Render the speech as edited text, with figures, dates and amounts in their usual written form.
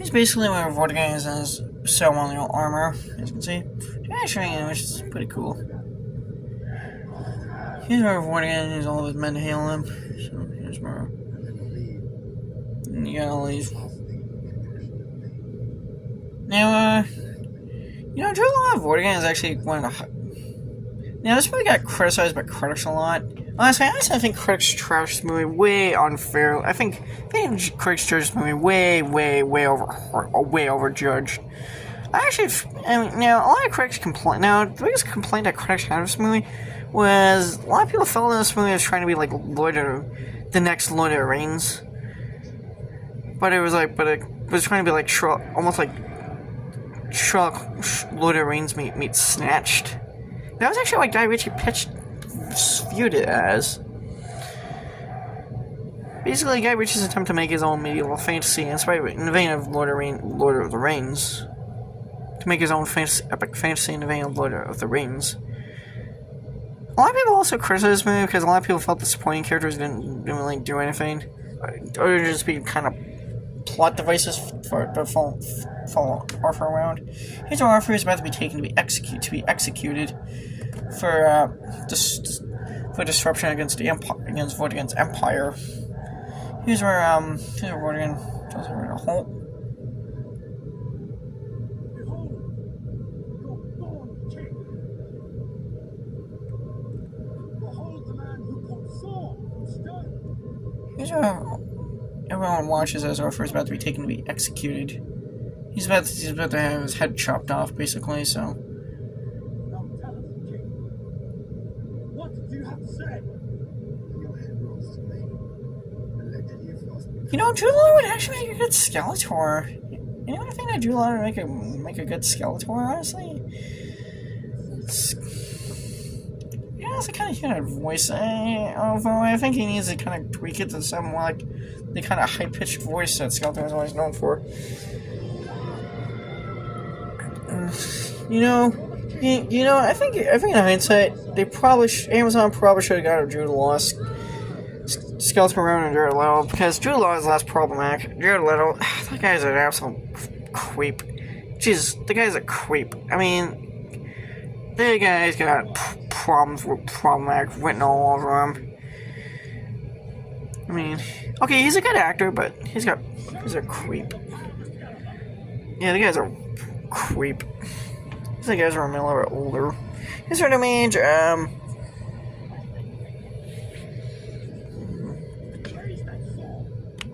He's basically wearing Vortigern as ceremonial armor, as you can see. Actually, which is pretty cool. Here's where Vortigern has all of his men to hail him. So here's where you got all these. Now, Drillon Vortigern is actually one of the. Now, this movie got criticized by critics a lot. Honestly, I think critics trash this movie way unfair. I think critics judge this movie way overjudged. Now, a lot of critics complain. Now, the biggest complaint that critics had of this movie was a lot of people felt that this movie was trying to be like the next Lord of the Rings. But it was trying to be like almost like Lord of the Rings meets Snatched. That was actually what Guy Ritchie viewed it as. Basically, Guy Ritchie's attempt to make his own medieval fantasy, inspired in the vein of Lord of the Rings. To make his own epic fantasy in the vein of Lord of the Rings. A lot of people also criticized this movie because a lot of people felt the supporting characters didn't really do anything. Or just be kind of plot devices for Arthur around. Here's where Arthur is about to be taken to be executed for disruption against Vortigern's empire. Here's where Vortigern tells everyone to halt. Here's where everyone watches as Arthur is about to be taken to be executed. He's about to have his head chopped off, basically, so. What do you have to say? Jude Law would actually make a good Skeletor. I think that Jude Law would make a good Skeletor, honestly. He has a kind of human voice, although I think he needs to kind of tweak it to something more like the kind of high-pitched voice that Skeletor is always known for. I think in hindsight, Amazon probably should have got Jude Law, Skeletor around and Jared Leto, because Jude Law is less problematic. Jared Leto, that guy's an absolute creep. Jesus, the guy's a creep. I mean, the guy's got problems with problematic written all over him. I mean, okay, he's a good actor, but he's a creep. Yeah, the guy's a creep. These guys are a little bit older. He's sort of age,